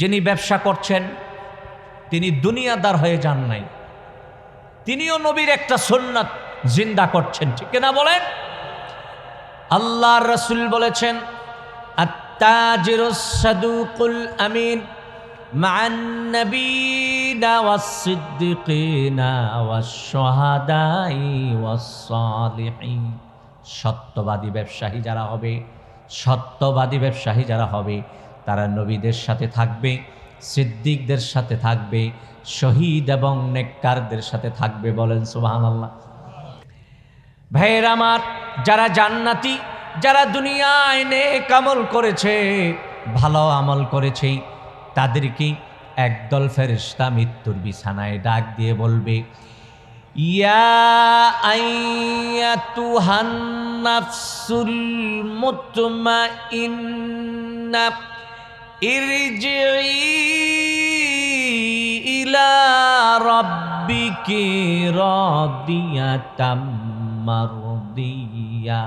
যিনি ব্যবসা করছেন তিনি দুনিয়াদার হয়ে যান নাই, তিনিও নবীর একটা সুন্নাত জিন্দা করছেন, ঠিক না বলেন? আল্লাহর রাসূল বলেছেন, আত-তাজিরুস সাদুকুল আমিন মা'আন নাবিয়িনা ওয়াস-সিদ্দিকিনা ওয়াশ-শুহাদাই ওয়াস-সালিহিন। সত্যবাদী ব্যবসায়ী যারা হবে, সত্যবাদী ব্যবসায়ী যারা হবে তারা নবীদের সাথে থাকবে, সিদ্দিকদের সাথে থাকবে, শহীদ এবং নেককারদের সাথে থাকবে। বলেন সুবহানাল্লাহ। ভাইয়ের আমার, যারা জান্নাতি, যারা দুনিয়ায় নেক আমল করেছে, ভালো আমল করেছে, তাদেরকে একদল ফেরেশতা মৃত্যুর বিছানায় ডাক দিয়ে বলবে, ইয়া আইয়াতুহান নাফসুল মুতমাইন্না ইরজিই ইলা রাব্বিকি রাদিয়াতাম মারদিয়া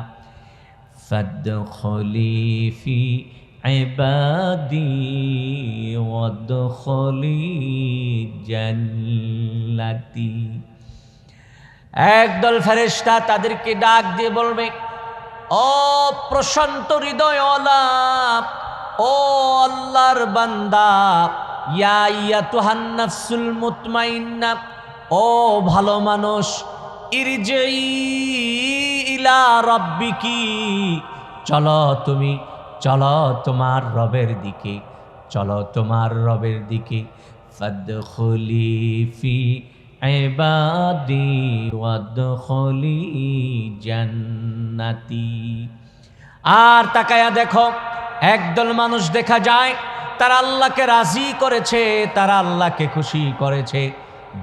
ফাদখুলি ফি ইবাদি ওয়াদখুলি জান্নাতি। একদল ফেরেশতা তাদেরকে ডাক দিয়ে বলবে, ও প্রশান্ত হৃদয়ওয়ালা, ও আল্লাহর বান্দা, ইয়া আইয়াতুহান নাফসুল মুতমাইন্না, ও ভালো মানুষ, ইরজিই ইলা রাব্বিকি, চলো তুমি, চলো তোমার রবের দিকে, চলো তোমার রবের দিকে, ফাদখুলি ফি ইবাদি ওয়াদখুলি জান্নাতি। আর তাকায়া দেখো, একদল মানুষ দেখা যায় তারা আল্লাহকে রাজি করেছে, তারা আল্লাহকে খুশি করেছে।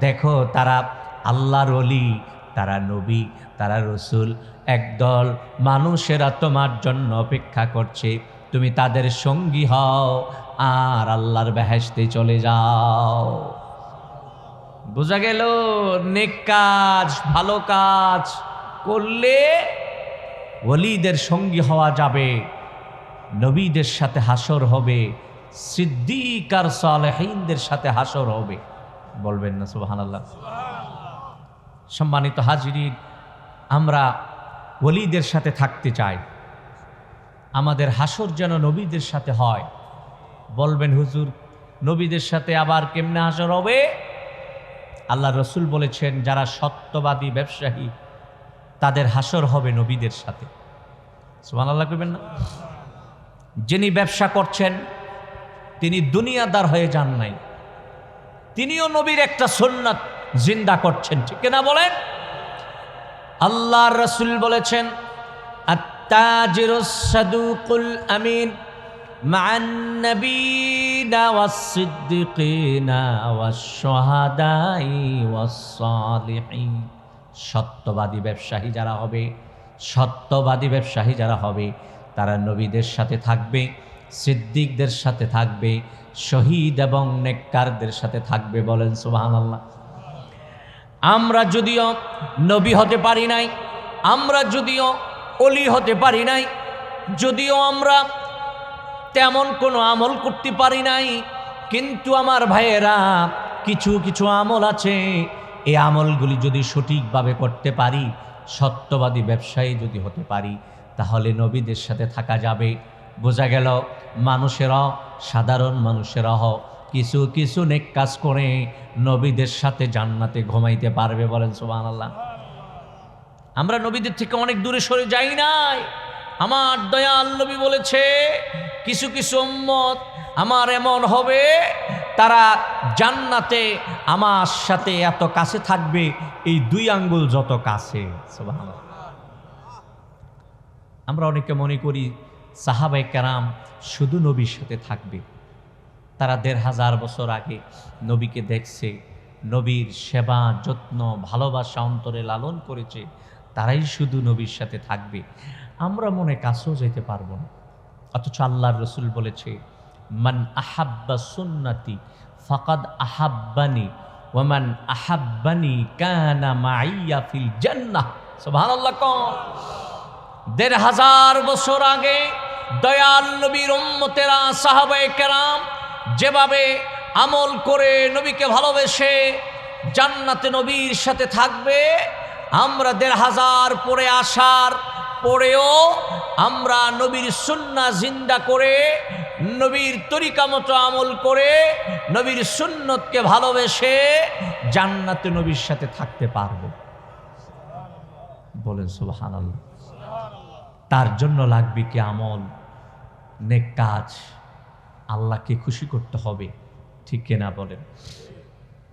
দেখো তারা আল্লাহর ওলি, তারা নবী, তারা রসুল। একদল মানুষেরা তোমার জন্য অপেক্ষা করছে, তুমি তাদের সঙ্গী হও আর আল্লাহর বেহেশতে চলে যাও। বোঝা গেল, নেক কাজ, ভালো কাজ করলে ওলিদের সঙ্গী হওয়া যাবে, নবীদের সাথে হাসর হবে, সিদ্দিক আর সালেহিনদের সাথে হাসর হবে। বলবেন না সুবহানাল্লাহ? সম্মানিত হাজিরিন, আমরা ওলিদের সাথে থাকতে চাই, আমাদের হাসর যেন নবীদের সাথে হয়। বলবেন হুজুর, নবীদের সাথে আবার কেমনে হাসর হবে? আল্লাহ রসুল বলেছেন, যারা সত্যবাদী ব্যবসায়ী তাদের হাসর হবে নবীদের সাথে। সুবহানাল্লাহ কইবেন না? যিনি ব্যবসা করছেন তিনি দুনিয়াদার হয়ে যান নাই, তিনিও নবীর একটা সুন্নাত জিন্দা করছেন, ঠিক না বলেন? আল্লাহর রাসূল বলেছেন, আত-তাজিরুস সাদুকুল আমিন মা'আন নাবিয়িনা ওয়াস-সিদ্দিকিনা ওয়াশ-শুহাদাই ওয়াস-সালিহিন। সত্যবাদী ব্যবসায়ী যারা হবে, সত্যবাদী ব্যবসায়ী যারা হবে তারা নবীদের সাথে থাকবে, সিদ্দিকদের সাথে থাকবে, শহীদ এবং নেককারদের সাথে থাকবে। বলেন সুবহানাল্লাহ। আমরা যদিও নবী হতে পারি নাই, আমরা যদিও ওলি হতে পারি নাই, যদিও আমরা তেমন কোনো আমল করতে পারি নাই, কিন্তু আমার ভাইয়েরা কিছু কিছু আমল আছে, এই আমলগুলি যদি সঠিকভাবে করতে পারি, সত্যবাদী ব্যবসায়ী যদি হতে পারি, তাহলে নবীদের সাথে থাকা যাবে। বোঝা গেল, মানুষেরা, সাধারণ মানুষেরা কিছু কিছু নেক কাজ করে নবীদের সাথে জান্নাতে ঘুমাইতে পারবে। বলেন সুবহানাল্লাহ। আমরা নবীদের থেকে অনেক দূরে সরে যাই নাই। আমার দয়াল নবী বলেছে, কিছু কিছু উম্মত আমার এমন হবে, তারা জান্নাতে আমার সাথে এত কাছে থাকবে, এই 2 আঙ্গুল যত কাছে। সুবহানাল্লাহ। আমরা অনেকে মনে করি সাহাবায়ে কেরাম শুধু নবীর সাথে থাকবে, তারা 1500 বছর আগে নবীকে দেখছে, নবীর সেবা যত্ন ভালোবাসা অন্তরে লালন করেছে, তারাই শুধু নবীর সাথে থাকবে। আমরা মনে কাছেও যেতে পারবো না। অথচ আল্লাহর রাসূল বলেছে, মান আহাব্বা সুন্নতি ফাকাদ আহাব্বানি ওয়া মান আহাব্বানি কানা মাইয়া ফিল জান্নাহ। সুবহানাল্লাহ। 1500 বছর আগে দয়াল নবীর উম্মতেরা, সাহাবায়ে কেরাম যেভাবে আমল করে নবীকে ভালোবেসে জান্নাতে নবীর সাথে থাকবে, আমরা ১৫০০ পরে আসার পরেও আমরা নবীর সুন্নাহ জিন্দা করে, নবীর তরিকা মতো আমল করে, নবীর সুন্নতকে ভালোবেসে জান্নাতে নবীর সাথে থাকতে পারবো। বলেন সুবহানাল্লাহ। তার জন্য লাগবে কি আমল, নেক কাজ, আল্লাহকে খুশি করতে হবে, ঠিক কিনা বলেন।